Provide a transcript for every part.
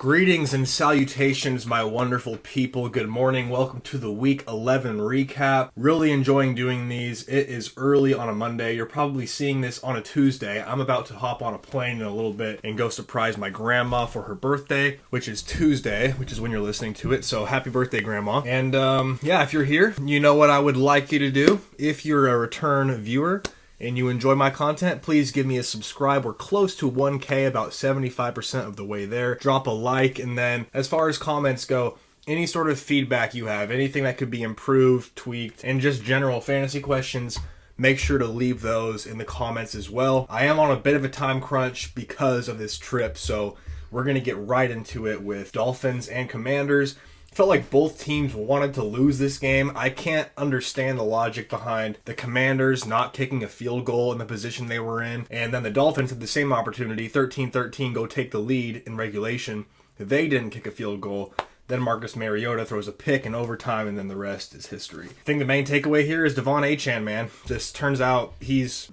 Greetings and salutations, my wonderful people. Good morning. Welcome to the Week 11 recap. Really enjoying doing these. It is early on a Monday. You're probably seeing this on a Tuesday. I'm about to hop on a plane in a little bit and go surprise my grandma for her birthday, which is Tuesday, which is when you're listening to it. So happy birthday, Grandma. And if you're here, you know what I would like you to do. If you're a return viewer and you enjoy my content, please give me a subscribe. We're close to 1K, about 75% of the way there. Drop a like, and then as far as comments go, any sort of feedback you have, anything that could be improved, tweaked, and just general fantasy questions, make sure to leave those in the comments as well. I am on a bit of a time crunch because of this trip, so we're going to get right into it with Dolphins and Commanders. Felt like both teams wanted to lose this game. I can't understand the logic behind the Commanders not kicking a field goal in the position they were in. And then the Dolphins had the same opportunity, 13-13, go take the lead in regulation. They didn't kick a field goal. Then Marcus Mariota throws a pick in overtime, and then the rest is history. I think the main takeaway here is Devon Achane, man. Just turns out he's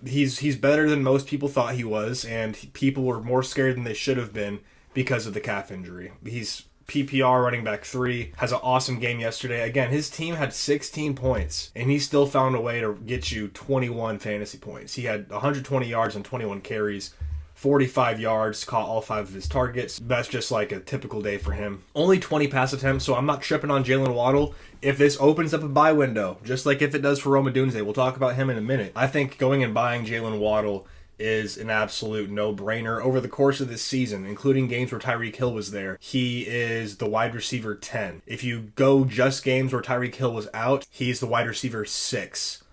better than most people thought he was, and people were more scared than they should have been because of the calf injury. He's PPR running back 3, has an awesome game yesterday. Again, his team had 16 points, and he still found a way to get you 21 fantasy points. He had 120 yards and 21 carries, 45 yards, caught all 5 of his targets. That's just like a typical day for him. Only 20 pass attempts, so I'm not tripping on Jalen Waddle. If this opens up a buy window, just like if it does for Roma Dunze, we'll talk about him in a minute. I think going and buying Jalen Waddle is an absolute no-brainer. Over the course of this season, including games where Tyreek Hill was there, he is the wide receiver 10. If you go just games where Tyreek Hill was out, he's the wide receiver 6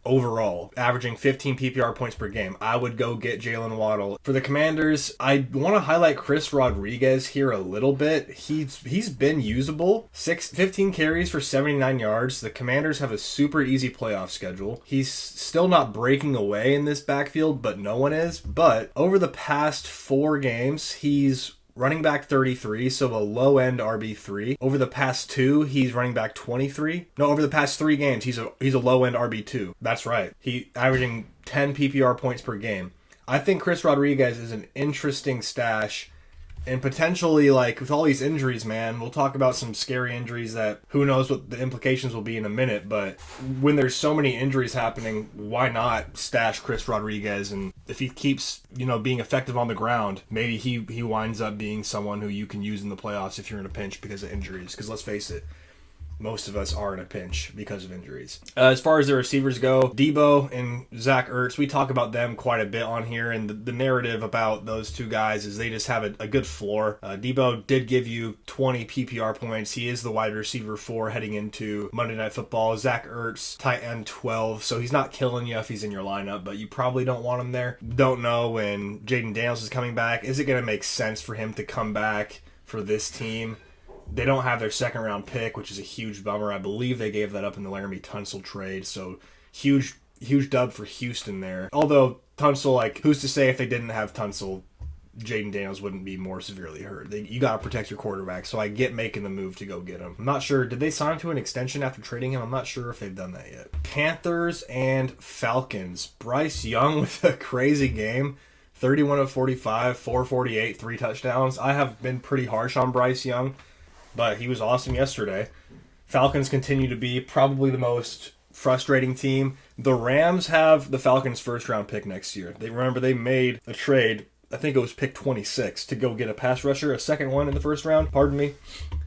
overall, averaging 15 PPR points per game. I would go get Jalen Waddle. For the Commanders, I want to highlight Chris Rodriguez here a little bit. He's been usable. 15 carries for 79 yards. The Commanders have a super easy playoff schedule. He's still not breaking away in this backfield, but no one is. But over the past 4 games, he's running back 33, so a low-end RB3. Over the past 2, he's running back 23. No, over the past 3 games, he's a low-end RB2. That's right. He averaging 10 PPR points per game. I think Chris Rodriguez is an interesting stash. And potentially, like, with all these injuries, man, we'll talk about some scary injuries that who knows what the implications will be in a minute. But when there's so many injuries happening, why not stash Chris Rodriguez? And if he keeps, being effective on the ground, maybe he winds up being someone who you can use in the playoffs if you're in a pinch because of injuries. Because let's face it, most of us are in a pinch because of injuries. As far as the receivers go, Debo and Zach Ertz, we talk about them quite a bit on here, and the narrative about those two guys is they just have a good floor. Debo did give you 20 PPR points. He is the wide receiver 4 heading into Monday Night Football. Zach Ertz, tight end 12, so he's not killing you if he's in your lineup, but you probably don't want him there. Don't know when Jaden Daniels is coming back. Is it going to make sense for him to come back for this team? They don't have their second-round pick, which is a huge bummer. I believe they gave that up in the Laramie Tunsil trade, so huge dub for Houston there. Although Tunsil, who's to say if they didn't have Tunsil, Jaden Daniels wouldn't be more severely hurt. You got to protect your quarterback, so I get making the move to go get him. I'm not sure. Did they sign to an extension after trading him? I'm not sure if they've done that yet. Panthers and Falcons. Bryce Young with a crazy game. 31 of 45, 448, 3 touchdowns. I have been pretty harsh on Bryce Young, but he was awesome yesterday. Falcons continue to be probably the most frustrating team. The Rams have the Falcons' first-round pick next year. They made a trade, I think it was pick 26, to go get a pass rusher, a second one in the first round, pardon me.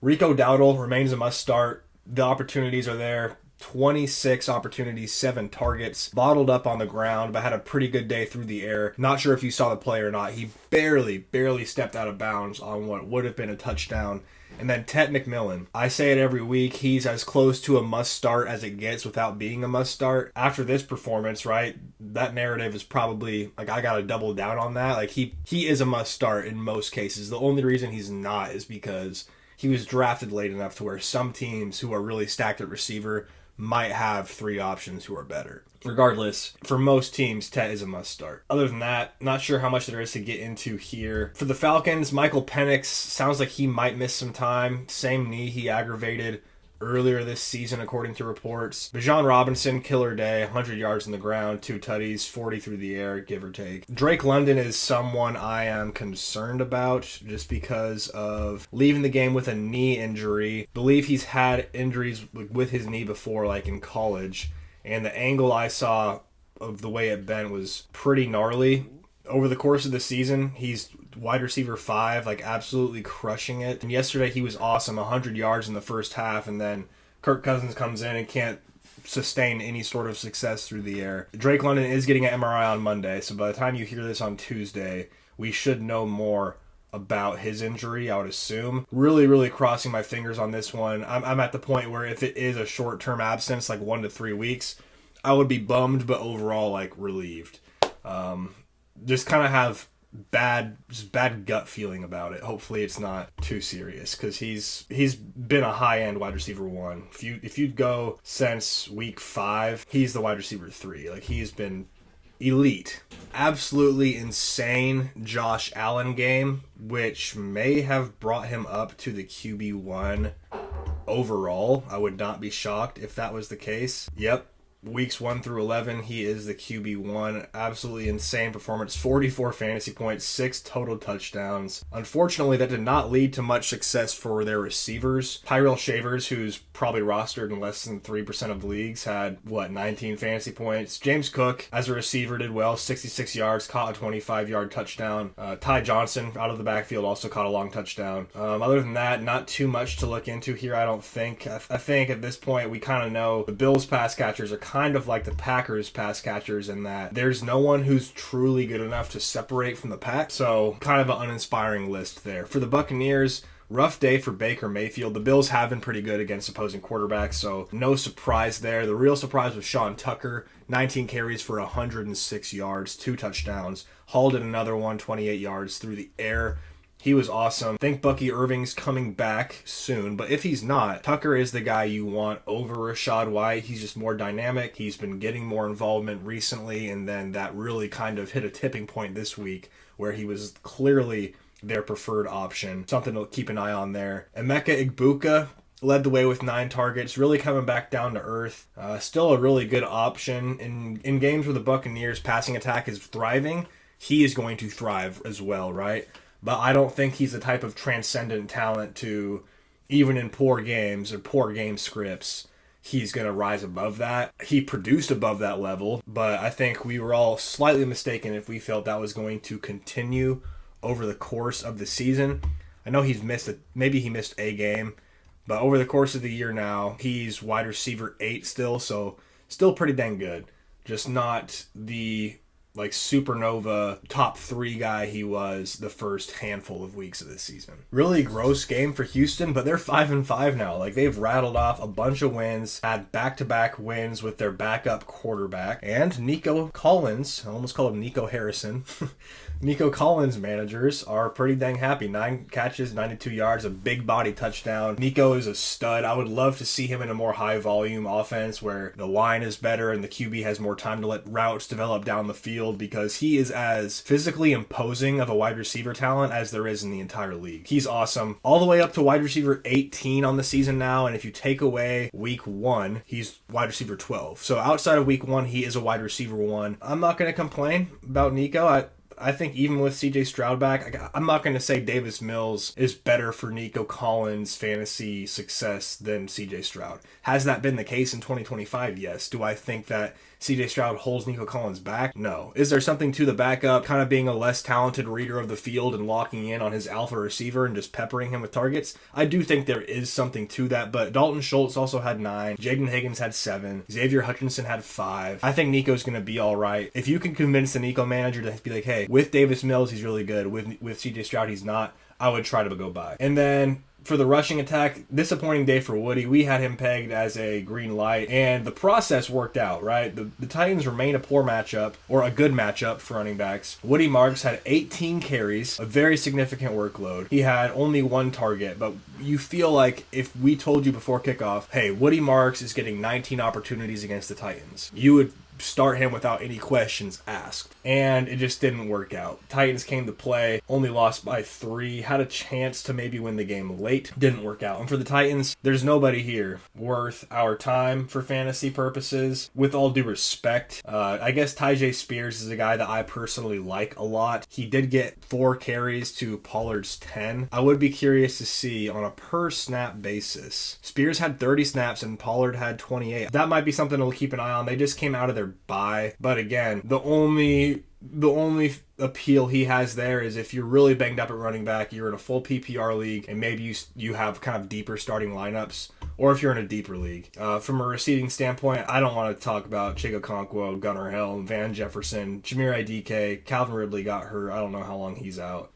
Rico Dowdle remains a must-start. The opportunities are there. 26 opportunities, 7 targets, bottled up on the ground, but had a pretty good day through the air. Not sure if you saw the play or not. He barely stepped out of bounds on what would have been a touchdown. And then Ted McMillan. I say it every week. He's as close to a must-start as it gets without being a must-start. After this performance, right, that narrative is probably, I got to double down on that. He is a must-start in most cases. The only reason he's not is because he was drafted late enough to where some teams who are really stacked at receiver might have 3 options who are better. Regardless, for most teams, Tet is a must-start. Other than that, not sure how much there is to get into here. For the Falcons, Michael Penix sounds like he might miss some time. Same knee he aggravated earlier this season, according to reports. Bijan Robinson, killer day, 100 yards on the ground, 2 tutties, 40 through the air, give or take. Drake London is someone I am concerned about just because of leaving the game with a knee injury. Believe he's had injuries with his knee before, like in college, and the angle I saw of the way it bent was pretty gnarly. Over the course of the season, he's wide receiver 5, like absolutely crushing it. And yesterday he was awesome, 100 yards in the first half, and then Kirk Cousins comes in and can't sustain any sort of success through the air. Drake London is getting an MRI on Monday, so by the time you hear this on Tuesday, we should know more about his injury, I would assume. Really crossing my fingers on this one. I'm at the point where if it is a short-term absence, like 1 to 3 weeks, I would be bummed, but overall, like, relieved. Just kind of have bad gut feeling about it. Hopefully it's not too serious, because he's been a high-end wide receiver 1. If you go since week 5, he's the wide receiver 3. Like, he's been elite. Absolutely insane Josh Allen game, which may have brought him up to the QB1 overall. I would not be shocked if that was the case. Yep. Weeks 1 through 11, he is the QB1. Absolutely insane performance. 44 fantasy points, 6 total touchdowns. Unfortunately, that did not lead to much success for their receivers. Tyrell Shavers, who's probably rostered in less than 3% of leagues, had, 19 fantasy points. James Cook, as a receiver, did well. 66 yards, caught a 25-yard touchdown. Ty Johnson, out of the backfield, also caught a long touchdown. Other than that, not too much to look into here, I don't think. I think at this point, we kind of know the Bills pass catchers are kind of like the Packers pass catchers in that there's no one who's truly good enough to separate from the pack. So kind of an uninspiring list there. For the Buccaneers, rough day for Baker Mayfield. The Bills have been pretty good against opposing quarterbacks, so no surprise there. The real surprise was Sean Tucker, 19 carries for 106 yards, 2 touchdowns, hauled in another one, 28 yards through the air. He was awesome. I think Bucky Irving's coming back soon, but if he's not, Tucker is the guy you want over Rachaad White. He's just more dynamic. He's been getting more involvement recently, and then that really kind of hit a tipping point this week where he was clearly their preferred option. Something to keep an eye on there. Emeka Egbuka led the way with 9 targets, really coming back down to earth. Still a really good option. In games where the Buccaneers passing attack is thriving, he is going to thrive as well, right? But I don't think he's the type of transcendent talent to, even in poor games or poor game scripts, he's going to rise above that. He produced above that level, but I think we were all slightly mistaken if we felt that was going to continue over the course of the season. I know maybe he missed a game, but over the course of the year now, he's wide receiver 8 still, so still pretty dang good. Just not the supernova top 3 guy he was the first handful of weeks of this season. Really gross game for Houston, but they're 5-5 now. They've rattled off a bunch of wins, had back-to-back wins with their backup quarterback, and Nico Collins, I almost called him Nico Harrison, Nico Collins managers are pretty dang happy. 9 catches, 92 yards, a big body touchdown. Nico is a stud. I would love to see him in a more high volume offense where the line is better and the QB has more time to let routes develop down the field, because he is as physically imposing of a wide receiver talent as there is in the entire league. He's awesome. All the way up to wide receiver 18 on the season now, and if you take away week 1, he's wide receiver 12. So outside of week 1, he is a wide receiver 1. I'm not going to complain about Nico. I think even with CJ Stroud back, I'm not going to say Davis Mills is better for Nico Collins' fantasy success than CJ Stroud. Has that been the case in 2025? Yes. Do I think that CJ Stroud holds Nico Collins back? No. Is there something to the backup kind of being a less talented reader of the field and locking in on his alpha receiver and just peppering him with targets? I do think there is something to that, but Dalton Schultz also had 9. Jaden Higgins had 7. Xavier Hutchinson had 5. I think Nico's going to be all right. If you can convince the Nico manager to be like, hey, with Davis Mills, he's really good. With CJ Stroud, he's not. I would try to go by. And then for the rushing attack, disappointing day for Woody. We had him pegged as a green light, and the process worked out, right? The Titans remain a poor matchup, or a good matchup for running backs. Woody Marks had 18 carries, a very significant workload. He had only 1 target, but you feel like if we told you before kickoff, hey, Woody Marks is getting 19 opportunities against the Titans, you would start him without any questions asked. And it just didn't work out. Titans came to play, only lost by 3, had a chance to maybe win the game late, didn't work out. And for the Titans, there's nobody here worth our time for fantasy purposes. With all due respect, I guess Tyjae Spears is a guy that I personally like a lot. He did get 4 carries to Pollard's 10. I would be curious to see on a per snap basis. Spears had 30 snaps and Pollard had 28. That might be something to keep an eye on. They just came out of their bye. But again, the only appeal he has there is if you're really banged up at running back, you're in a full PPR league, and maybe you have kind of deeper starting lineups, or if you're in a deeper league. From a receiving standpoint, I don't want to talk about Chigakonkwo, Gunnar Helm, Van Jefferson, Jameer IDK, Calvin Ridley got hurt. I don't know how long he's out.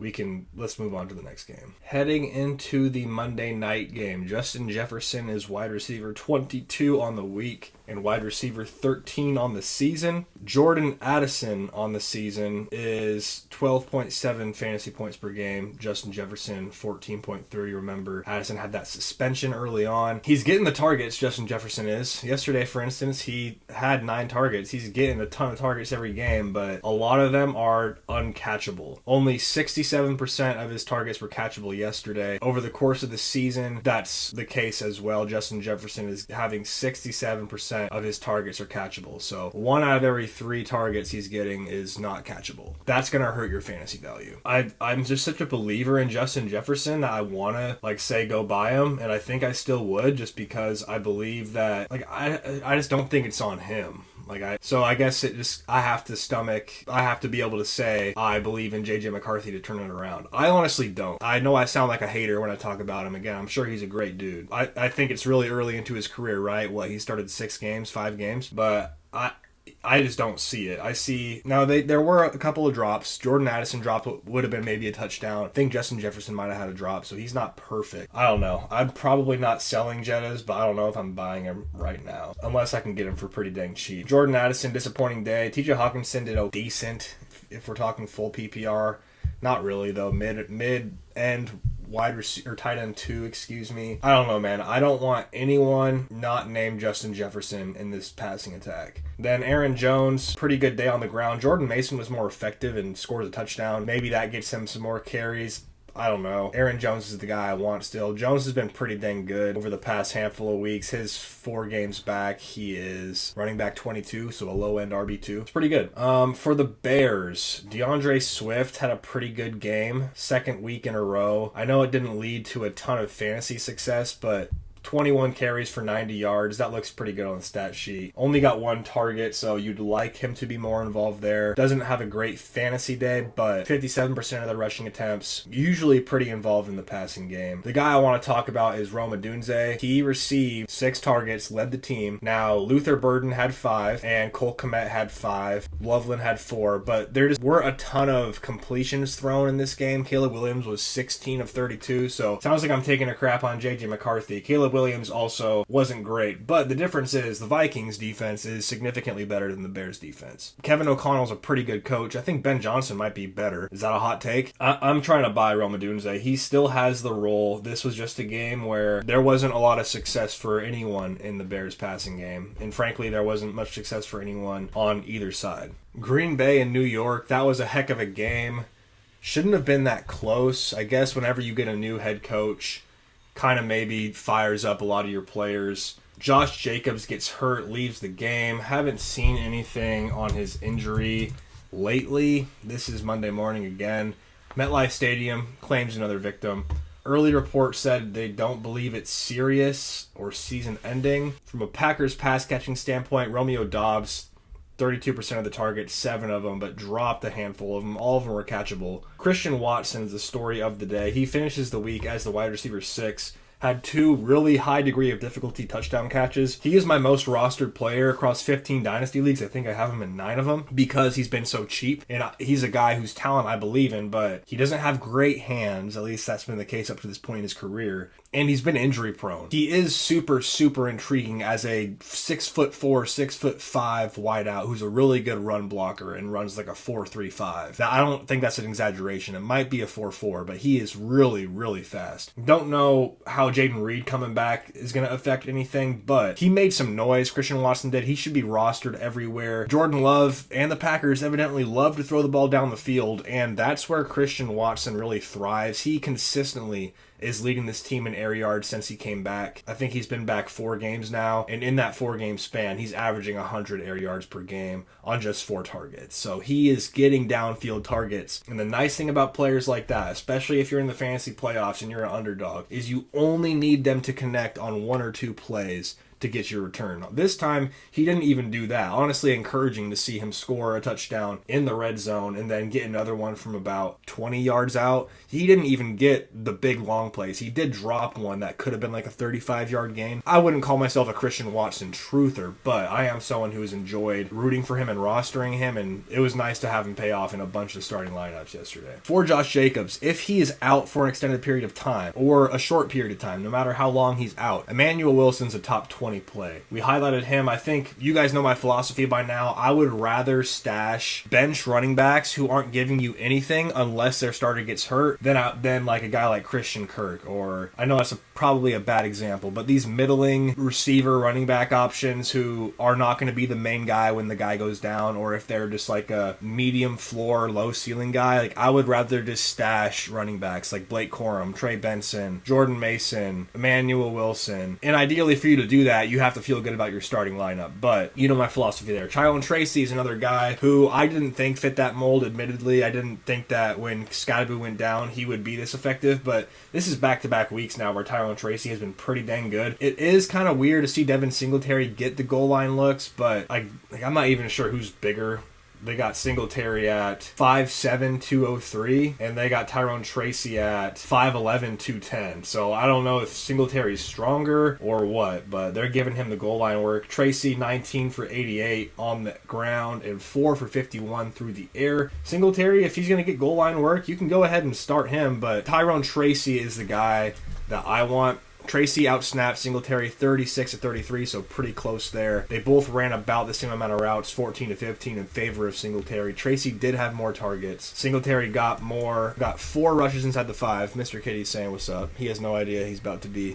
Let's move on to the next game. Heading into the Monday night game, Justin Jefferson is wide receiver 22 on the week and wide receiver 13 on the season. Jordan Addison on the season is 12.7 fantasy points per game. Justin Jefferson 14.3. Remember, Addison had that suspension early on. He's getting the targets, Justin Jefferson is. Yesterday, for instance, he had 9 targets. He's getting a ton of targets every game, but a lot of them are uncatchable. Only 67% of his targets were catchable yesterday. Over the course of the season, that's the case as well. Justin Jefferson is having 67% of his targets are catchable. So 1 out of every 3 targets he's getting is not catchable. That's going to hurt your fantasy value. I'm just such a believer in Justin Jefferson that I want to say go buy him, and I think I still would, just because I believe that I just don't think it's on him. So I guess I have to be able to say I believe in JJ McCarthy to turn it around. I honestly don't. I know I sound like a hater when I talk about him. Again, I'm sure he's a great dude. I think it's really early into his career, right? He started 5 games, but I just don't see it. I see now there were a couple of drops. Jordan Addison dropped what would have been maybe a touchdown. I think Justin Jefferson might have had a drop, so he's not perfect. I don't know. I'm probably not selling Jettas, but I don't know if I'm buying him right now, unless I can get him for pretty dang cheap. Jordan Addison, disappointing day. TJ Hawkinson did decent if we're talking full PPR. Not really though. Mid end wide receiver, or tight end 2, excuse me. I don't know, man. I don't want anyone not named Justin Jefferson in this passing attack. Then Aaron Jones, pretty good day on the ground. Jordan Mason was more effective and scores a touchdown. Maybe that gets him some more carries. I don't know. Aaron Jones is the guy I want still. Jones has been pretty dang good over the past handful of weeks. His 4 games back, he is running back 22, so a low-end RB2. It's pretty good. For the Bears, DeAndre Swift had a pretty good game. 2nd week in a row. I know it didn't lead to a ton of fantasy success, but 21 carries for 90 yards. That looks pretty good on the stat sheet. Only got 1 target, so you'd like him to be more involved there. Doesn't have a great fantasy day, but 57% of the rushing attempts, usually pretty involved in the passing game. The guy I want to talk about is Rome Odunze. He received 6 targets, led the team. Now, Luther Burden had 5, and Cole Kmet had 5. Loveland had 4, but there just were a ton of completions thrown in this game. Caleb Williams was 16 of 32, so sounds like I'm taking a crap on JJ McCarthy. Caleb Williams also wasn't great, but the difference is the Vikings defense is significantly better than the Bears defense. Kevin O'Connell's a pretty good coach. I think Ben Johnson might be better. Is that a hot take? I'm trying to buy Rome Odunze. He still has the role. This was just a game where there wasn't a lot of success for anyone in the Bears passing game, and frankly there wasn't much success for anyone on either side. Green Bay and New York, that was a heck of a game. Shouldn't have been that close. I guess whenever you get a new head coach, kind of maybe fires up a lot of your players. Josh Jacobs gets hurt, leaves the game. Haven't seen anything on his injury lately. This is Monday morning again. MetLife Stadium claims another victim. Early reports said they don't believe it's serious or season ending. From a Packers pass catching standpoint, Romeo Doubs, 32% of the targets, 7 of them, but dropped a handful of them. All of them were catchable. Christian Watson is the story of the day. He finishes the week as the wide receiver 6. Had 2 really high degree of difficulty touchdown catches. He is my most rostered player across 15 dynasty leagues. I think I have him in 9 of them because he's been so cheap. And he's a guy whose talent I believe in, but he doesn't have great hands. At least that's been the case up to this point in his career. And he's been injury prone. He is super, super intriguing as a 6'4", 6'5" wideout who's a really good run blocker and runs like a 4.35. Now, I don't think that's an exaggeration. It might be a 4.4, but he is really, really fast. Don't know how how Jaden Reed coming back is going to affect anything, but he made some noise. Christian Watson did. He should be rostered everywhere. Jordan Love and the Packers evidently love to throw the ball down the field, and that's where Christian Watson really thrives. He consistently is leading this team in air yards since he came back. I think he's been back 4 games now, and in that 4-game span, he's averaging 100 air yards per game on just 4 targets. So he is getting downfield targets. And the nice thing about players like that, especially if you're in the fantasy playoffs and you're an underdog, is you only need them to connect on 1 or 2 plays to get your return. This time, he didn't even do that. Honestly, encouraging to see him score a touchdown in the red zone and then get another one from about 20 yards out. He didn't even get the big long plays. He did drop one that could have been like a 35-yard gain. I wouldn't call myself a Christian Watson truther, but I am someone who has enjoyed rooting for him and rostering him, and it was nice to have him pay off in a bunch of starting lineups yesterday. For Josh Jacobs, if he is out for an extended period of time or a short period of time, no matter how long he's out, Emmanuel Wilson's a top 20 play. We highlighted him. I think you guys know my philosophy by now. I would rather stash bench running backs who aren't giving you anything unless their starter gets hurt than like a guy like Christian Kirk, or I know that's probably a bad example, but these middling receiver running back options who are not going to be the main guy when the guy goes down, or if they're just like a medium floor, low ceiling guy, like I would rather just stash running backs like Blake Corum, Trey Benson, Jordan Mason, Emmanuel Wilson. And ideally for you to do that, you have to feel good about your starting lineup. But you know my philosophy there. Tyrone Tracy is another guy who I didn't think fit that mold, admittedly. I didn't think that when Scottaboo went down, he would be this effective, but this is back-to-back weeks now where Tyrone Tracy has been pretty dang good. It is kind of weird to see Devin Singletary get the goal line looks, but I'm not even sure who's bigger. They got Singletary at 5'7", 203, and they got Tyrone Tracy at 5'11", 210. So I don't know if Singletary's stronger or what, but they're giving him the goal line work. Tracy, 19 for 88 on the ground and 4 for 51 through the air. Singletary, if he's going to get goal line work, you can go ahead and start him, but Tyrone Tracy is the guy that I want. Tracy outsnapped Singletary 36 to 33, so pretty close there. They both ran about the same amount of routes, 14 to 15 in favor of Singletary. Tracy did have more targets. Singletary got 4 rushes inside the 5. Mr. Kitty's saying what's up. He has no idea he's about to be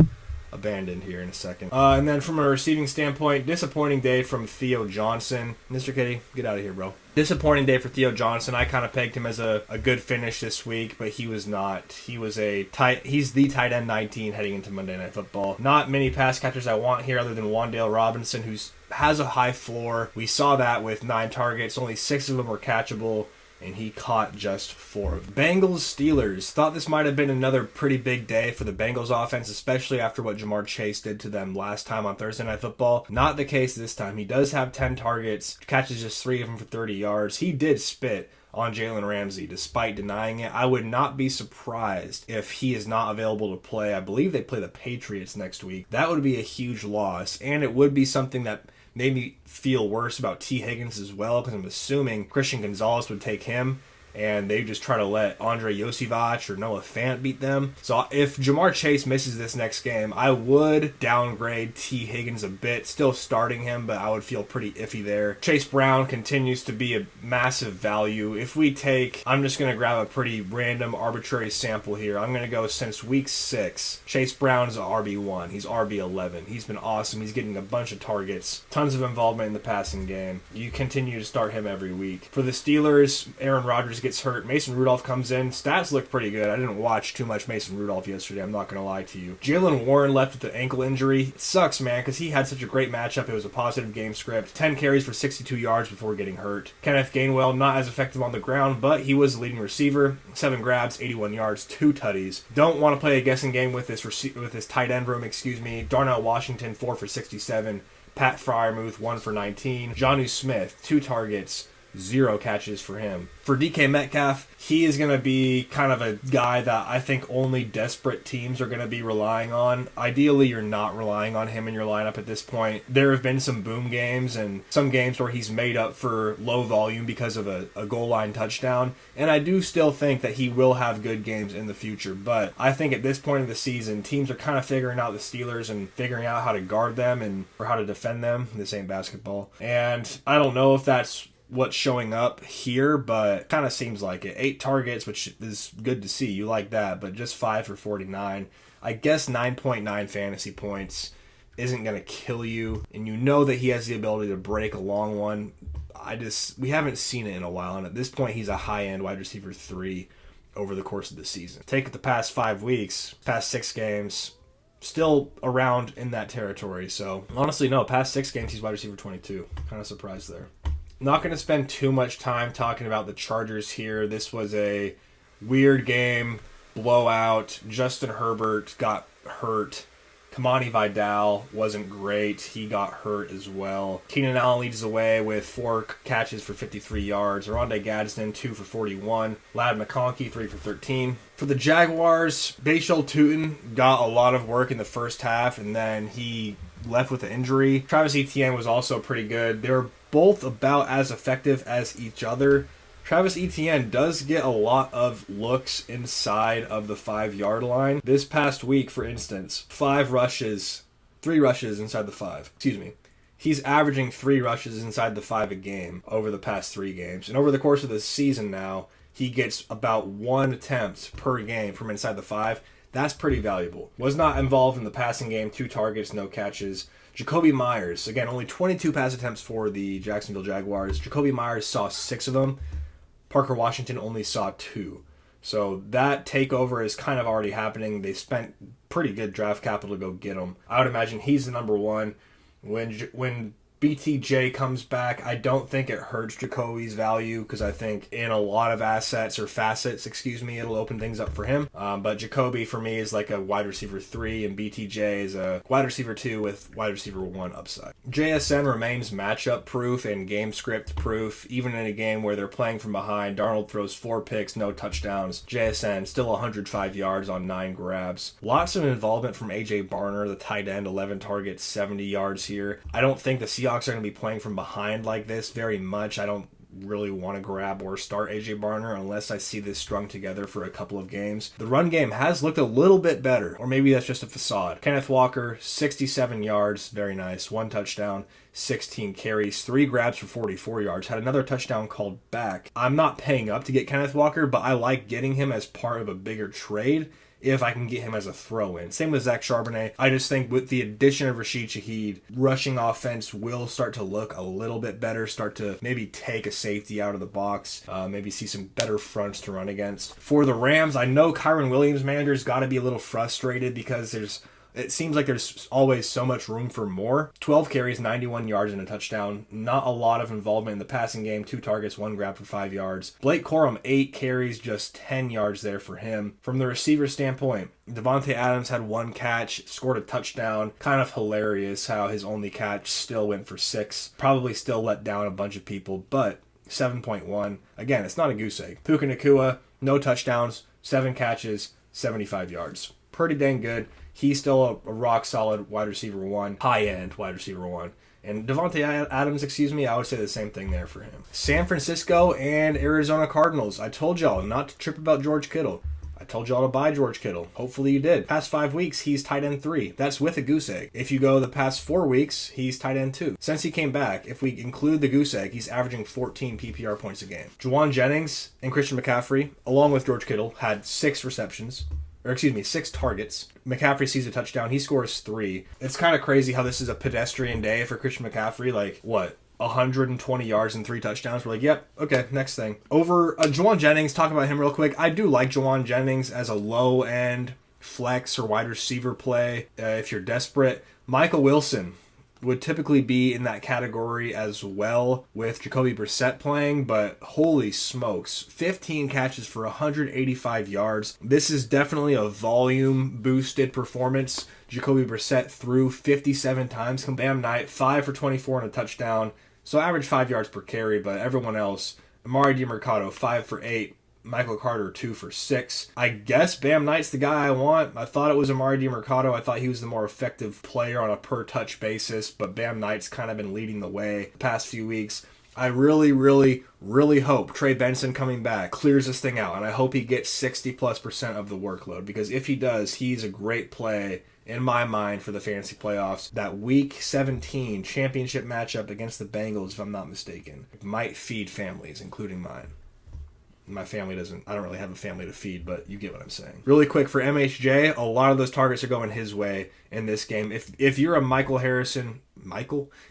abandoned here in a second. And then from a receiving standpoint, disappointing day from Theo Johnson. Mr. Kitty, get out of here, bro. Disappointing day for Theo Johnson. I kind of pegged him as a good finish this week, but he was not. He's the tight end 19 heading into Monday Night Football. Not many pass catchers I want here other than Wan'Dale Robinson, who has a high floor. We saw that with 9 targets. Only 6 of them were catchable, and he caught just 4. Bengals Steelers. Thought this might have been another pretty big day for the Bengals offense, especially after what Jamar Chase did to them last time on Thursday Night Football. Not the case this time. He does have 10 targets, catches just 3 of them for 30 yards. He did spit on Jalen Ramsey despite denying it. I would not be surprised if he is not available to play. I believe they play the Patriots next week. That would be a huge loss, and it would be something that made me feel worse about T. Higgins as well, because I'm assuming Christian Gonzalez would take him, and they just try to let Andre Josivac or Noah Fant beat them. So if Jamar Chase misses this next game, I would downgrade T. Higgins a bit, still starting him, but I would feel pretty iffy there. Chase Brown continues to be a massive value. If we take, I'm just going to grab a pretty random arbitrary sample here. I'm going to go since week 6. Chase Brown's RB1. He's RB11. He's been awesome. He's getting a bunch of targets, tons of involvement in the passing game. You continue to start him every week. For the Steelers, Aaron Rodgers gets hurt. Mason Rudolph comes in. Stats look pretty good. I didn't watch too much Mason Rudolph yesterday. I'm not going to lie to you. Jalen Warren left with the ankle injury. It sucks, man, because he had such a great matchup. It was a positive game script. 10 carries for 62 yards before getting hurt. Kenneth Gainwell, not as effective on the ground, but he was the leading receiver. 7 grabs, 81 yards, 2 tutties. Don't want to play a guessing game with this tight end room, Darnell Washington, 4 for 67. Pat Freiermuth, 1 for 19. Jonnu Smith, 2 targets, 0 catches for him. For DK Metcalf, he is going to be kind of a guy that I think only desperate teams are going to be relying on. Ideally, you're not relying on him in your lineup at this point. There have been some boom games and some games where he's made up for low volume because of a goal line touchdown. And I do still think that he will have good games in the future. But I think at this point of the season, teams are kind of figuring out the Steelers and figuring out how to guard them or how to defend them. This ain't basketball. And I don't know if that's what's showing up here, but kind of seems like it. 8 targets, which is good to see. You like that, but just 5 for 49. I guess 9.9 fantasy points isn't going to kill you, and you know that he has the ability to break a long one. We haven't seen it in a while, and at this point he's a high-end wide receiver 3 over the course of the season. Take it the past 5 weeks, past 6 games, still around in that territory. So honestly, no, past 6 games he's wide receiver 22. Kind of surprised there. Not going to spend too much time talking about the Chargers here. This was a weird game, blowout. Justin Herbert got hurt. Kamani Vidal wasn't great. He got hurt as well. Keenan Allen leads the way with 4 catches for 53 yards. Oronde Gadsden, 2 for 41. Ladd McConkey, 3 for 13. For the Jaguars, Bashal Tutin got a lot of work in the first half, and then he left with an injury. Travis Etienne was also pretty good. They were both about as effective as each other. Travis Etienne does get a lot of looks inside of the 5-yard line. This past week, for instance, 3 rushes inside the 5. He's averaging 3 rushes inside the 5 a game over the past 3 games. And over the course of the season now, he gets about 1 attempt per game from inside the 5. That's pretty valuable. Was not involved in the passing game. 2 targets, no catches. Jacoby Myers, again, only 22 pass attempts for the Jacksonville Jaguars. Jacoby Myers saw 6 of them. Parker Washington only saw 2. So that takeover is kind of already happening. They spent pretty good draft capital to go get him. I would imagine he's the number 1. When BTJ comes back, I don't think it hurts Jacoby's value because I think in a lot of facets, it'll open things up for him. But Jacoby for me is like a wide receiver 3 and BTJ is a wide receiver 2 with wide receiver 1 upside. JSN remains matchup proof and game script proof. Even in a game where they're playing from behind, Darnold throws 4 picks, no touchdowns. JSN still 105 yards on 9 grabs. Lots of involvement from AJ Barner, the tight end, 11 targets, 70 yards here. I don't think the Seahawks are going to be playing from behind like this very much. I don't really want to grab or start AJ Barner unless I see this strung together for a couple of games. The run game has looked a little bit better, or maybe that's just a facade. Kenneth Walker, 67 yards, very nice. 1 touchdown, 16 carries, 3 grabs for 44 yards. Had another touchdown called back. I'm not paying up to get Kenneth Walker, but I like getting him as part of a bigger trade if I can get him as a throw-in. Same with Zach Charbonnet. I just think with the addition of Rashid Shaheed, rushing offense will start to look a little bit better, start to maybe take a safety out of the box, maybe see some better fronts to run against. For the Rams, I know Kyron Williams' manager's got to be a little frustrated because it seems like there's always so much room for more. 12 carries, 91 yards, and a touchdown. Not a lot of involvement in the passing game. 2 targets, 1 grab for 5 yards. Blake Corum, 8 carries, just 10 yards there for him. From the receiver standpoint, Devontae Adams had 1 catch, scored a touchdown. Kind of hilarious how his only catch still went for 6. Probably still let down a bunch of people, but 7.1. Again, it's not a goose egg. Puka Nacua, no touchdowns, 7 catches, 75 yards. Pretty dang good. He's still a rock-solid wide receiver 1, high-end wide receiver 1. And Devontae Adams, I would say the same thing there for him. San Francisco and Arizona Cardinals. I told y'all not to trip about George Kittle. I told y'all to buy George Kittle. Hopefully you did. Past 5 weeks, he's tight end 3. That's with a goose egg. If you go the past 4 weeks, he's tight end 2. Since he came back, if we include the goose egg, he's averaging 14 PPR points a game. Juwan Jennings and Christian McCaffrey, along with George Kittle, had 6 targets. McCaffrey sees a touchdown. He scores 3. It's kind of crazy how this is a pedestrian day for Christian McCaffrey. 120 yards and 3 touchdowns. We're like, yep, okay, next thing. Over Juwan Jennings, talk about him real quick. I do like Juwan Jennings as a low-end flex or wide receiver play if you're desperate. Michael Wilson would typically be in that category as well with Jacoby Brissett playing, but holy smokes, 15 catches for 185 yards. This is definitely a volume-boosted performance. Jacoby Brissett threw 57 times. Bam Knight, 5 for 24 and a touchdown. So average 5 yards per carry, but everyone else, Amari DiMercato, 5 for 8. Michael Carter, 2 for 6. I guess Bam Knight's the guy I want. I thought it was Amari DiMercato. I thought he was the more effective player on a per-touch basis, but Bam Knight's kind of been leading the way the past few weeks. I really, really, really hope Trey Benson coming back clears this thing out, and I hope he gets 60+% of the workload, because if he does, he's a great play in my mind for the fantasy playoffs. That Week 17 championship matchup against the Bengals, if I'm not mistaken, might feed families, including mine. my family doesn't, I don't really have a family to feed, but you get what I'm saying. Really quick for MHJ, a lot of those targets are going his way in this game. If you're a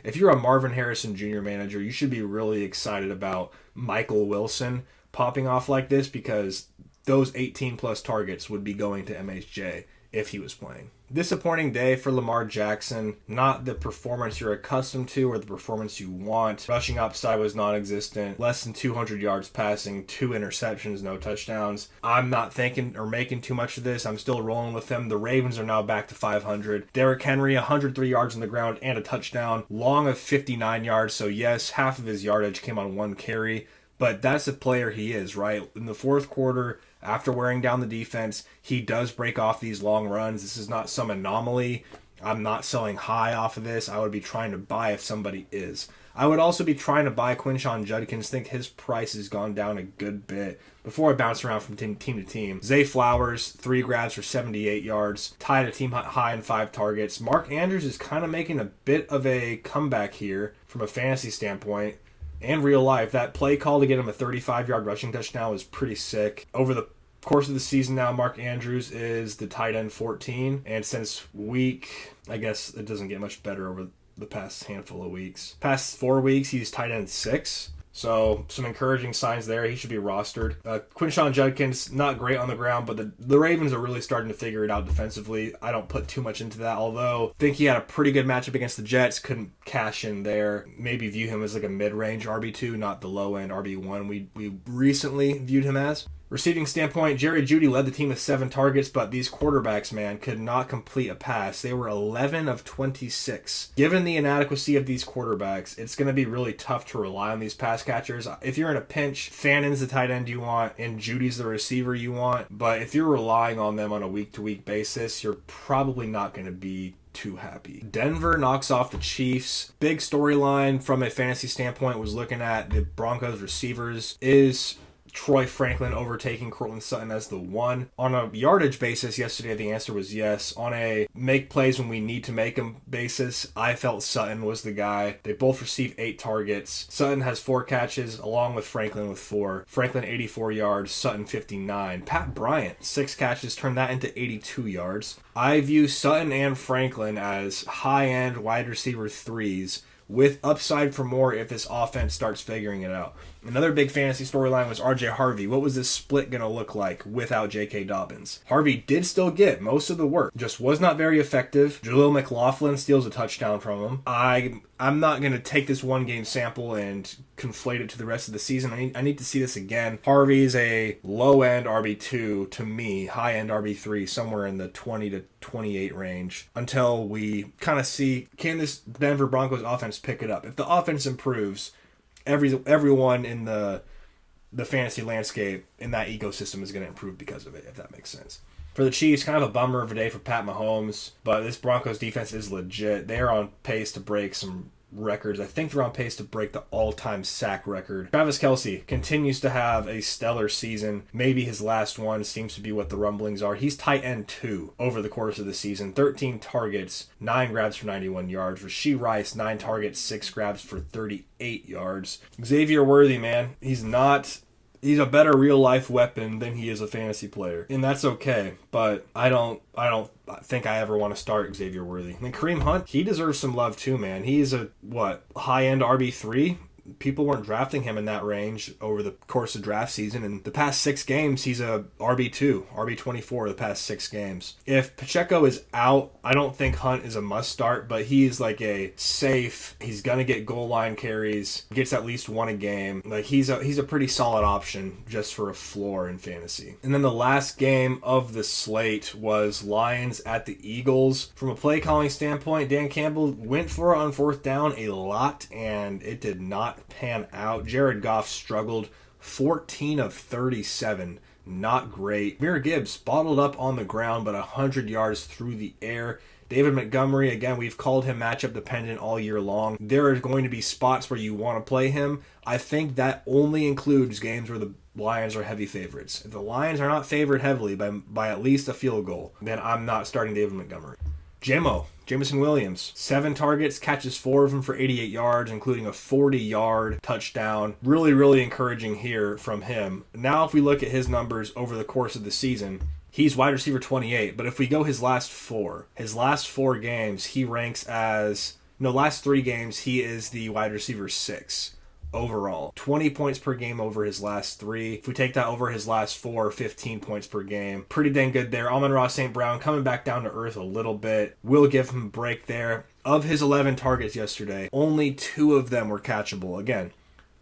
if you're a Marvin Harrison Jr. manager, you should be really excited about Michael Wilson popping off like this, because those 18 plus targets would be going to MHJ if he was playing. Disappointing day for Lamar Jackson. Not the performance you're accustomed to or the performance you want. Rushing upside was non-existent. Less than 200 yards passing, 2 interceptions, no touchdowns. I'm not thinking or making too much of this. I'm still rolling with them. The Ravens are now back to 500. Derrick Henry, 103 yards on the ground and a touchdown. Long of 59 yards. So yes, half of his yardage came on 1 carry. But that's the player he is, right? In the fourth quarter, after wearing down the defense, he does break off these long runs. This is not some anomaly. I'm not selling high off of this. I would be trying to buy if somebody is. I would also be trying to buy Quinshon Judkins. Think his price has gone down a good bit before I bounce around from team to team. Zay Flowers, 3 grabs for 78 yards. Tied a team high in 5 targets. Mark Andrews is kind of making a bit of a comeback here from a fantasy standpoint. And real life, that play call to get him a 35-yard rushing touchdown was pretty sick. Over the course of the season now, Mark Andrews is the tight end 14. And since I guess it doesn't get much better over the past handful of weeks. Past 4 weeks, he's tight end 6. So some encouraging signs there. He should be rostered. Quinshon Judkins, not great on the ground, but the Ravens are really starting to figure it out defensively. I don't put too much into that, although I think he had a pretty good matchup against the Jets. Couldn't cash in there. Maybe view him as like a mid-range RB2, not the low-end RB1 we recently viewed him as. Receiving standpoint, Jerry Jeudy led the team with 7 targets, but these quarterbacks, man, could not complete a pass. They were 11 of 26. Given the inadequacy of these quarterbacks, it's going to be really tough to rely on these pass catchers. If you're in a pinch, Fannon's the tight end you want, and Judy's the receiver you want. But if you're relying on them on a week-to-week basis, you're probably not going to be too happy. Denver knocks off the Chiefs. Big storyline from a fantasy standpoint was looking at the Broncos receivers. Is Troy Franklin overtaking Courtland Sutton as the 1? On a yardage basis, yesterday the answer was yes. On a make plays when we need to make them basis, I felt Sutton was the guy. They both received 8 targets. Sutton has 4 catches, along with Franklin with 4. Franklin 84 yards, Sutton 59. Pat Bryant, 6 catches, turned that into 82 yards. I view Sutton and Franklin as high-end wide receiver 3s with upside for more if this offense starts figuring it out. Another big fantasy storyline was RJ Harvey. What was this split going to look like without J.K. Dobbins? Harvey did still get most of the work, just was not very effective. Jaleel McLaughlin steals a touchdown from him. I'm not going to take this 1-game sample and conflate it to the rest of the season. I need to see this again. Harvey's a low-end RB2 to me, high-end RB3, somewhere in the 20 to 28 range, until we kind of see, can this Denver Broncos offense pick it up? If the offense improves, everyone in the fantasy landscape in that ecosystem is going to improve because of it, if that makes sense. For the Chiefs, kind of a bummer of a day for Pat Mahomes, but this Broncos defense is legit. They are on pace to break some records. I think they're on pace to break the all-time sack record. Travis Kelce continues to have a stellar season. Maybe his last one seems to be what the rumblings are. He's tight end 2 over the course of the season. 13 targets, 9 grabs for 91 yards. Rashee Rice, 9 targets, 6 grabs for 38 yards. Xavier Worthy, man, he's a better real-life weapon than he is a fantasy player. And that's okay, but I don't think I ever want to start Xavier Worthy. And Kareem Hunt, he deserves some love too, man. He's a, high-end RB3? People weren't drafting him in that range over the course of draft season. And the past 6 games, he's a RB2, RB24 the past 6 games. If Pacheco is out, I don't think Hunt is a must start, but he's like a safe, he's going to get goal line carries, gets at least 1 a game. Like he's a pretty solid option just for a floor in fantasy. And then the last game of the slate was Lions at the Eagles. From a play calling standpoint, Dan Campbell went for it on 4th down a lot, and it did not pan out. Jared Goff struggled, 14 of 37. Not great. Jahmyr Gibbs bottled up on the ground, but 100 yards through the air. David Montgomery, again, we've called him matchup dependent all year long. There are going to be spots where you want to play him. I think that only includes games where the Lions are heavy favorites. If the Lions are not favored heavily by at least a field goal, then I'm not starting David Montgomery. Jameson Williams, 7 targets, catches 4 of them for 88 yards, including a 40-yard touchdown. Really, really encouraging here from him. Now, if we look at his numbers over the course of the season, he's wide receiver 28, but if we go his last four games, he ranks as, last 3 games, he is the wide receiver 6. Overall, 20 points per game over his last 3. If we take that over his last 4, 15 points per game. Pretty dang good there. Amon-Ra St. Brown coming back down to earth a little bit. We'll give him a break there. Of his 11 targets yesterday, only 2 of them were catchable. Again,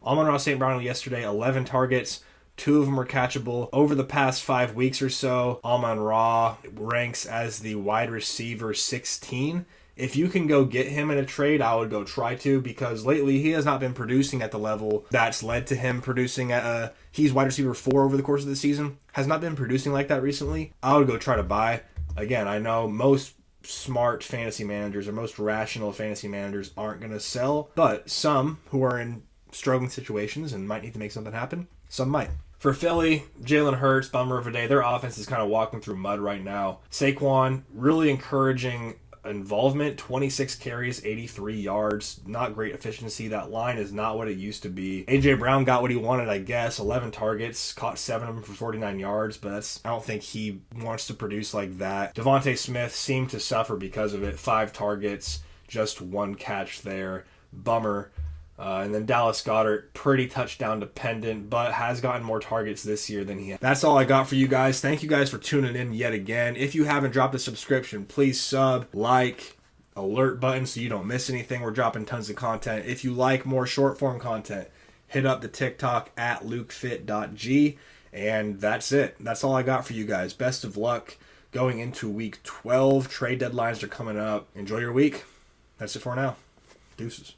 Amon-Ra St. Brown yesterday, 11 targets. 2 of them were catchable. Over the past 5 weeks or so, Amon-Ra ranks as the wide receiver 16. If you can go get him in a trade, I would go try to, because lately he has not been producing at the level that's led to him producing at he's wide receiver 4 over the course of the season. Has not been producing like that recently. I would go try to buy. Again, I know most smart fantasy managers or most rational fantasy managers aren't going to sell, but some who are in struggling situations and might need to make something happen, some might. For Philly, Jalen Hurts, bummer of a day. Their offense is kind of walking through mud right now. Saquon, really encouraging involvement, 26 carries, 83 yards, not great efficiency. That line is not what it used to be. AJ Brown got what he wanted, I guess. 11 targets, caught 7 of them for 49 yards, but I don't think he wants to produce like that. Devontae Smith seemed to suffer because of it. 5 targets, just 1 catch there. Bummer. And then Dallas Goedert, pretty touchdown dependent, but has gotten more targets this year than he had. That's all I got for you guys. Thank you guys for tuning in yet again. If you haven't dropped a subscription, please sub, like, alert button so you don't miss anything. We're dropping tons of content. If you like more short form content, hit up the TikTok at lukefit.g. And that's it. That's all I got for you guys. Best of luck going into week 12. Trade deadlines are coming up. Enjoy your week. That's it for now. Deuces.